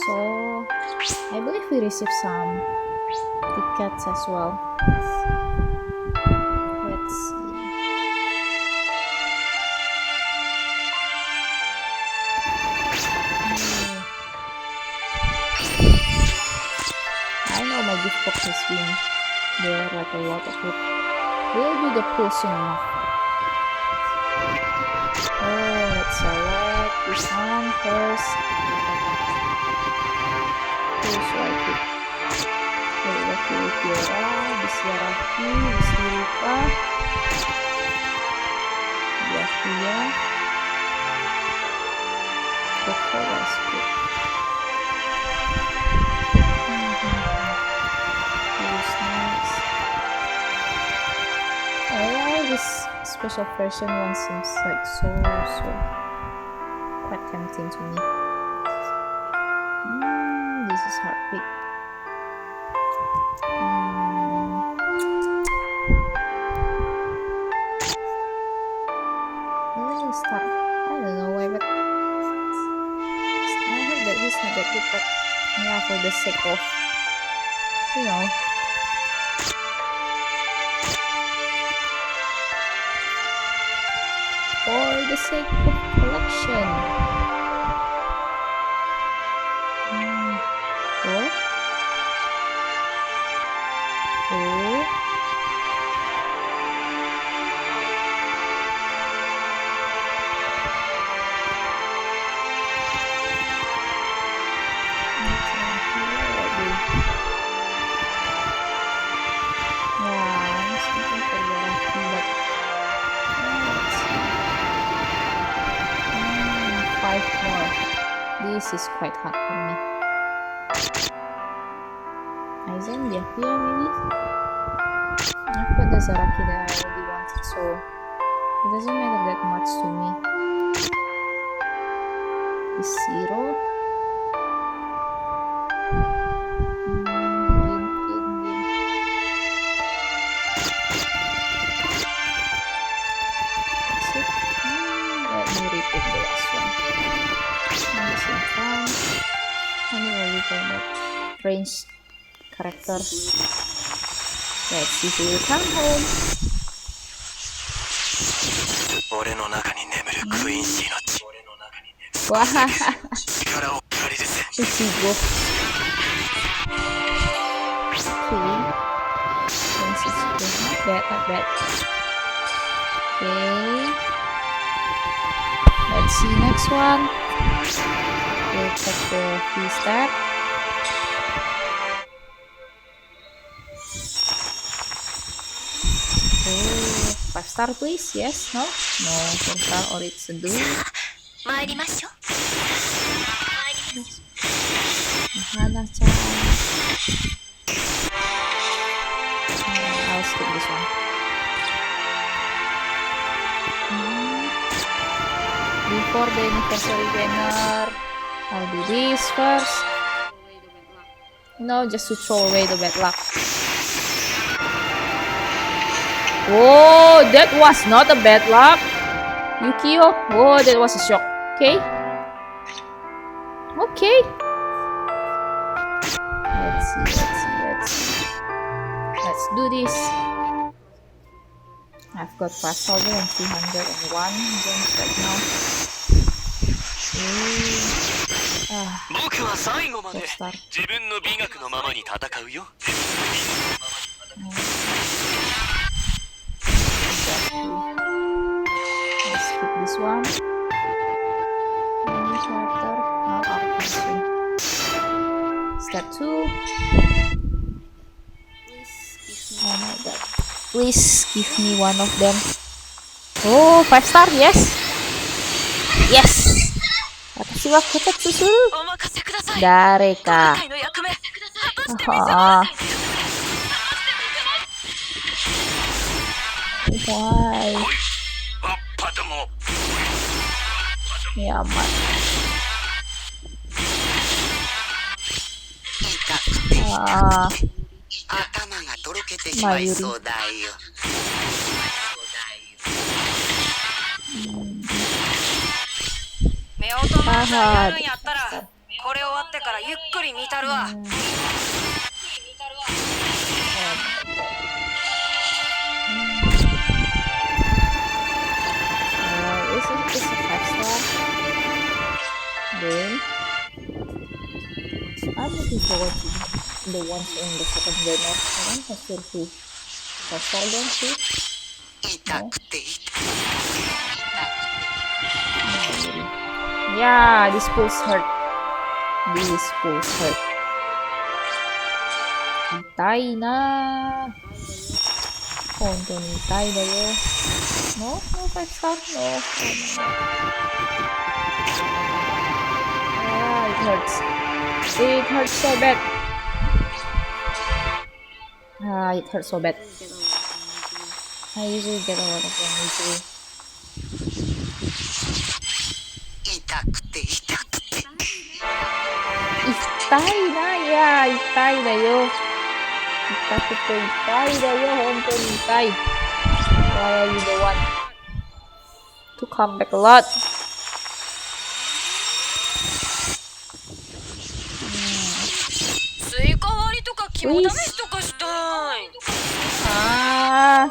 So, I believe we received some tickets as well. Let's see. I know my gift box has been there, like a lot of it. We'll do the pull soon enough. Oh, let's select this one first. Pull swipe it. Kira, Bisaraki, Bisirika, Yahya, Kokoraskut. Who's next? This special version one seems like so quite tempting to me. This is hard pick. Start. I don't know why, but I heard that he's not that good, but yeah, for the sake of, for the sake of collection. This is quite hard for me. Aizen, Yahya maybe? I've got the Zaraki that I already wanted, so it doesn't matter that much to me. This Zero. That's it. Let me repeat the last one. Honey Oliver, range character. Let's see who will come home. Wah, Ichigo. Okay, not bad. Okay, let's see next one. We'll check the free stat. Oh, 5 star please. Yes, no? No, 4 star or it's a do. Hana-chan. I'll skip this one. Before the anniversary banner, I'll do this first. No, just to throw away the bad luck. Oh, that was not a bad luck. Yukio. Oh, that was a shock. Okay. Let's see. Let's do this. I've got 5,301 gems right now. Let's start. Let's skip this one. Character. Now Artisan. Step 2. Oh my god. Please give me one of them. Oh, 5 star, yes. Yes. Watashi wa kotetsu suru. Dareka. Why? Ya aman. Mayuri. これ終わってからゆっくり見たるわ。This is a 5-star. Then I'm looking forward to the ones in the second gen of Pastor 2. 5-star again too? No? Yeah, this pulls hurt. This pulls hurt. 痛いなぁ。本当に痛いだよ。No? No 5-star? No. Ah, it hurts. It hurts so bad. Ah, it hurts so bad. I usually get a lot of them easily. 痛いな、いや、痛いだよ。痛くて痛いだよ、本当に痛い。Why are you the one to come back a lot? Please. Ah.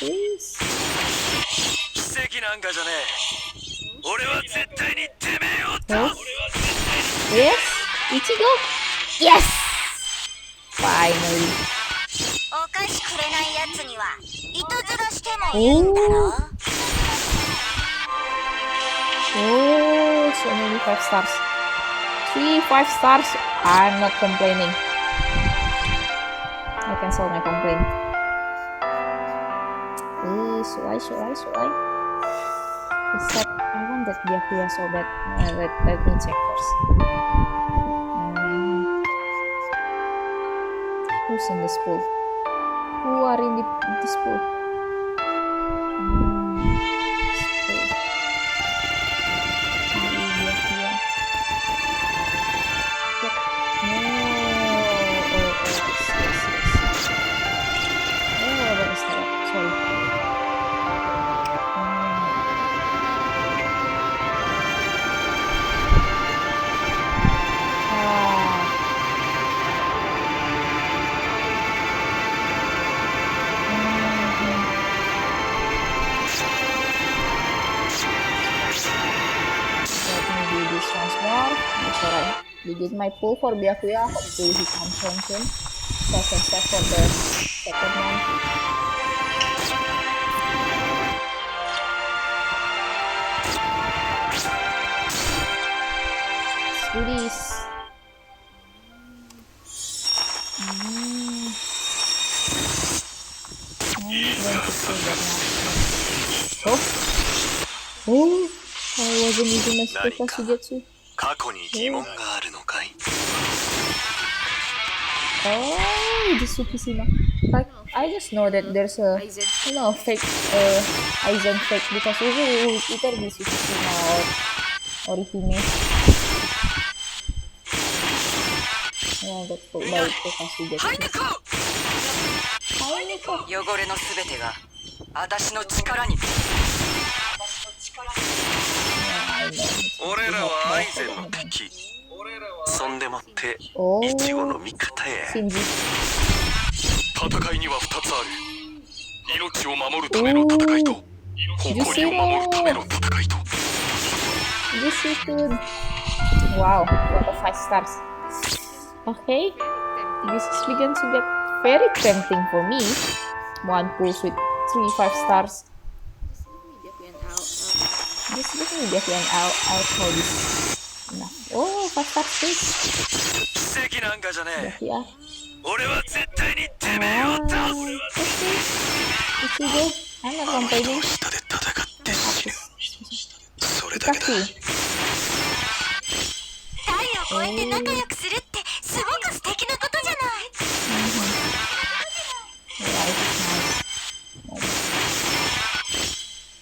Please. 奇跡なんかじゃねえ。俺は絶対にてめえを倒す。 Yes? Ichigo? Yes! Finally. お菓子くれないやつにはいたずらしてもいいんだろ。Oh, so many 5 stars. 3 5 stars. I'm not complaining. I cancel my complaint. Should I? Except I want that Byakuya so bad. Let me check first. Who's in this pool? Who are in this pool? Begin my pull for Byakuya. Hopefully he comes home soon, so I can start for the second one. Let's do this. Oh, I wasn't using my Super Sugetsu. 過去に疑問があるのかい？ Oh, this Tsukishima. Like, I just know that there's a, fake, Aizen fake, because usually it either be Tsukishima or Orihime. Yeah, that's cool. By Tokasugetsu. 汚れのすべてが私の力に。俺らはアイゼンの敵。そんでもってイチゴの味方へ。戦いには2つある。命を守るための戦いと誇りを守るための戦いと。Wow, what a 5 stars. Okay, this is beginning to get very tempting for me. One pulls with 3 5 stars. Just give me Byakuya and I'll call this enough. Oh, 5 stars please. 奇跡なんかじゃねえ。Byakuya. 俺は絶対にてめえを倒す。Ichigo, I'm not complaining. 下で戦って死ぬ。それだけだ。体を超えて仲良くするってすごく素敵なことじゃない。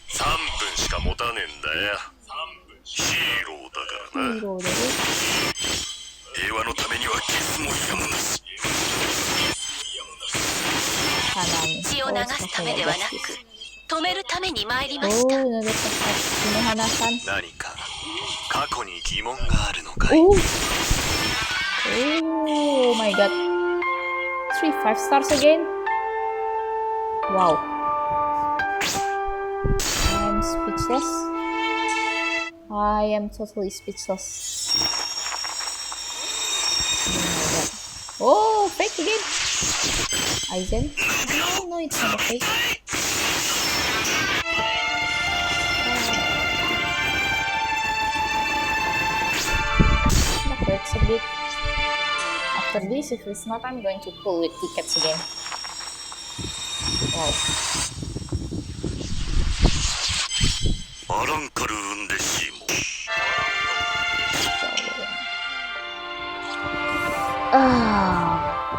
3分しか持たねえんだよ。ヒーローだからな。平和のためにはキスもやむなし。Sana を流すためではなく止めるために参りました。 Oh, nagtatas. Sinuhanasan. 何か過去に疑問があるのかい？ Oh! Oh my god. 3 5 stars again? Wow. I'm speechless. I am totally speechless. Oh, fake again. Aizen? No, it's not a fake. That hurts a bit. After this, if it's not, I'm going to pull with tickets again. Wow. アランカル・ウンデシーモ。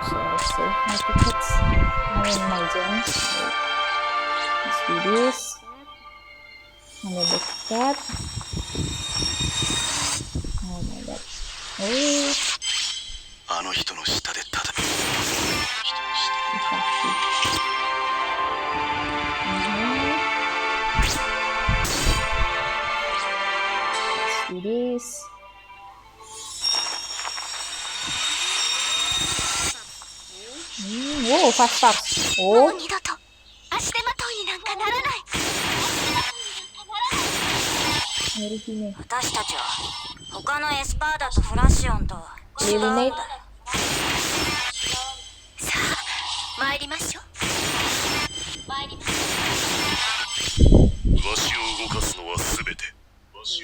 So I save my tickets. I mean my gems. Let's do this. And then look at that. Oh my god. Oh. あの人の下でただ。 Exactly. Let's do this. Whoa, 5 stars. も Oh. う二度と足手まといになんかならない。 Very female. 私たちは他のエスパーダとフラッシオンとは違うんだ。 Eliminate. さあ参りましょう。参りましょわしを動かすのはすべて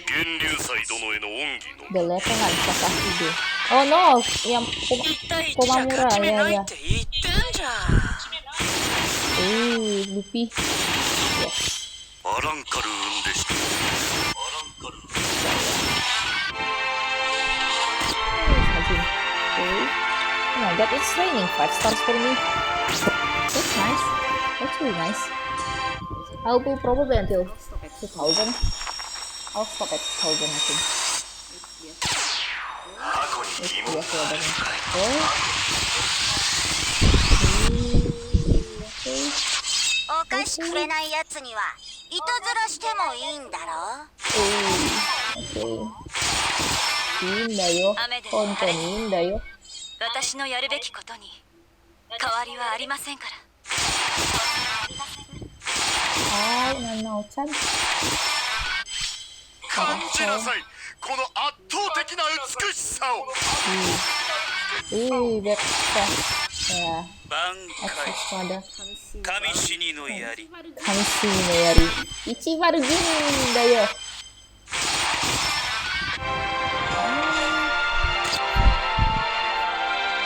源流祭殿への恩義の The Lieutenant Sasaki. Oh no, yang う。一対一じゃ Komamura, 勝ち目 ya ない ya. って言ってんじゃん。 Oh, Luffy. Yes. アランカル・ウンデシーモ。アランカル。 Imagine. Okay. Oh my god, it's raining 5 stars for me. That's nice. That's really nice. I'll go probably until 2000. I'll stop at 2000, I think. 過去に疑問があるのかい？ Okay. お菓子くれないやつにはいたずらしてもいいんだろう。 Okay. いいんだよ。本当にいいんだよ。私のやるべきことに変わりはありませんから。はい、ななおちゃん。感じなさい、この圧倒的な美しさを。ベッカ。や、挽私まだ。回神死にの槍。神死にのやり。101銀だよ。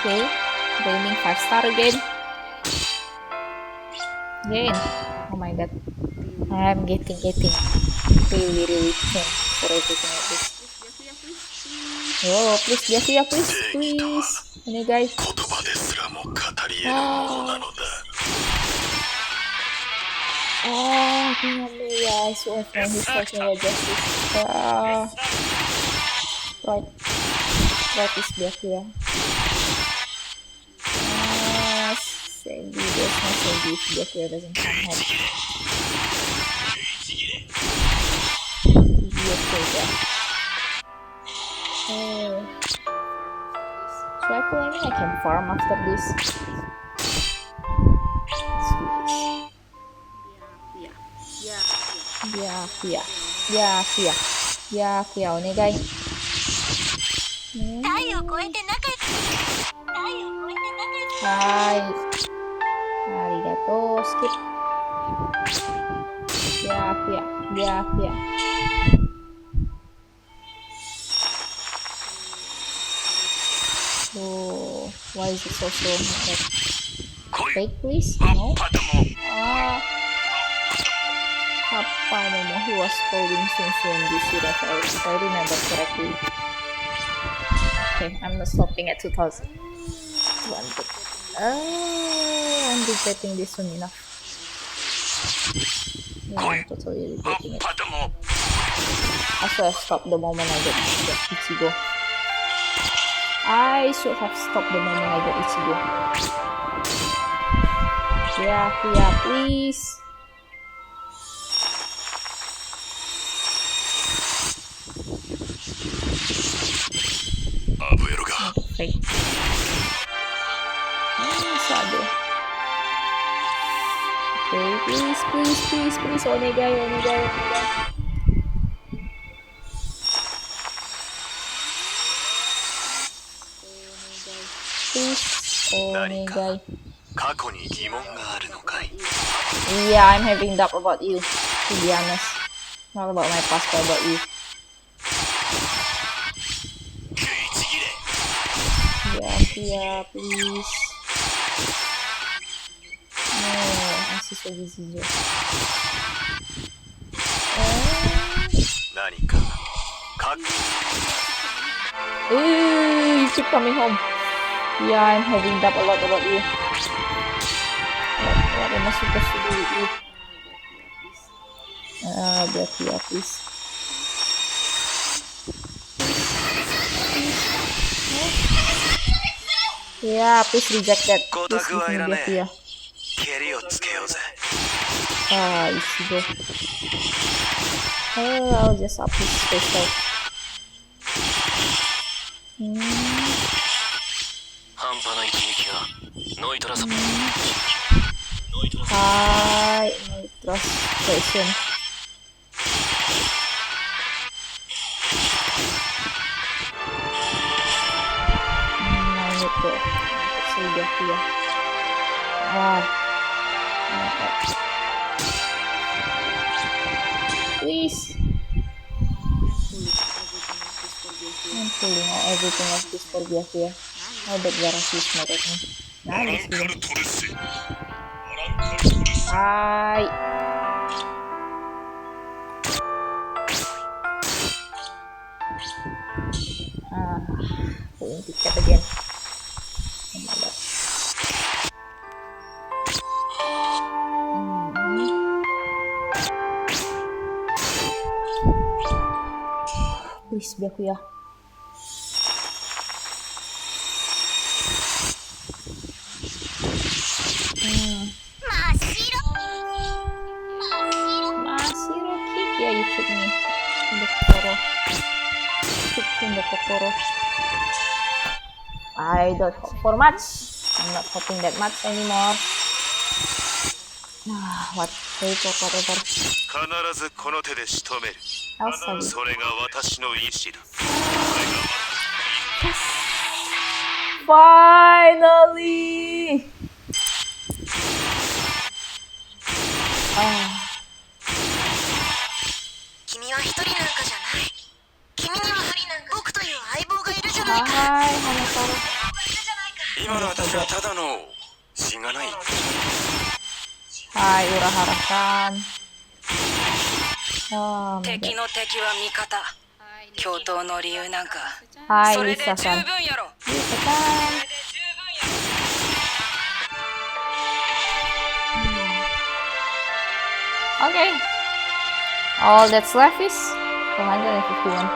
Okay, raining 5 star again. Again. Oh my god. I'm getting really thin for everything like this. Oh, please, Byakuya, please. Onegai. 言葉ですらも語り得るものなのだ。Oh, tingnan mo guys. So, friend, he's talking about justice. Right is Byakuya. Sandy, there's no Sandy if Byakuya doesn't come home. Oh. So I think I can farm after this. Let's do this. Byakuya, onegai. 太陽を超えて仲良く。太陽を超えて仲良く。はい。ありがとう。スキップ。Byakuya. Oh, why is it so slow? Fake, please? No? Papa Momo, he was coding since when this year, if I remember correctly. Okay, I'm not stopping at 2000. I'm regretting this soon enough. Yeah, I'm totally regretting it. I should have stopped the moment I got Ichigo. I should have stopped the moment I got Ichigo. Yeah, please. Fake. Sado. Okay, please. Onegai. Please, Onegai. Yeah, I'm having doubt about you, to be honest. Not about my past, but about you. Yeah, please. No, I'm so busy. You keep coming home. Yeah, I'm having doubt a lot about you. What am I supposed to do with you? Byakuya, please. Yeah, please reject that. Please give me Byakuya. Ichigo. I'll just up his special. Hi, Noitras version. Byakuya. Please. I'm pulling out everything of this for Byakuya. I'll bet Garashi is mad at me. Nice. Hi. Pulling ticket again. Oh my god. Please, Byakuya. Masiro kick. Yeah, you kicked me in the Kokoro. Kicked in the Kokoro. I don't hope for much. I'm not hoping that much anymore. What? Wait, whatever. Finally! Hi, Hanataro. Hi, Urahara-san. Hi, Lisa-san. Lisa-san. Okay. All that's left is 451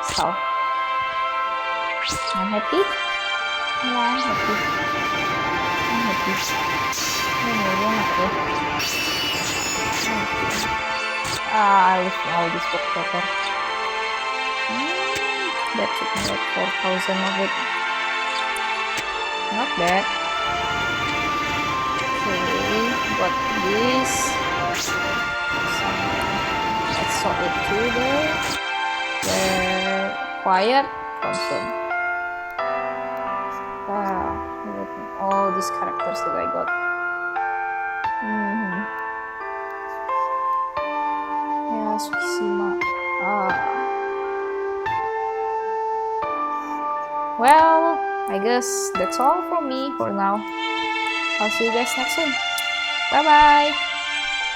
star. I'm happy. Yeah, I'm happy. I wish all this book better. That took me like 4,000 of it. Not bad. Okay, got this. Let's sort it through there. Quiet, constant. All these characters that I got. Yeah, Tsukishima. Well, I guess that's all from me for now. I'll see you guys next one. Bye bye.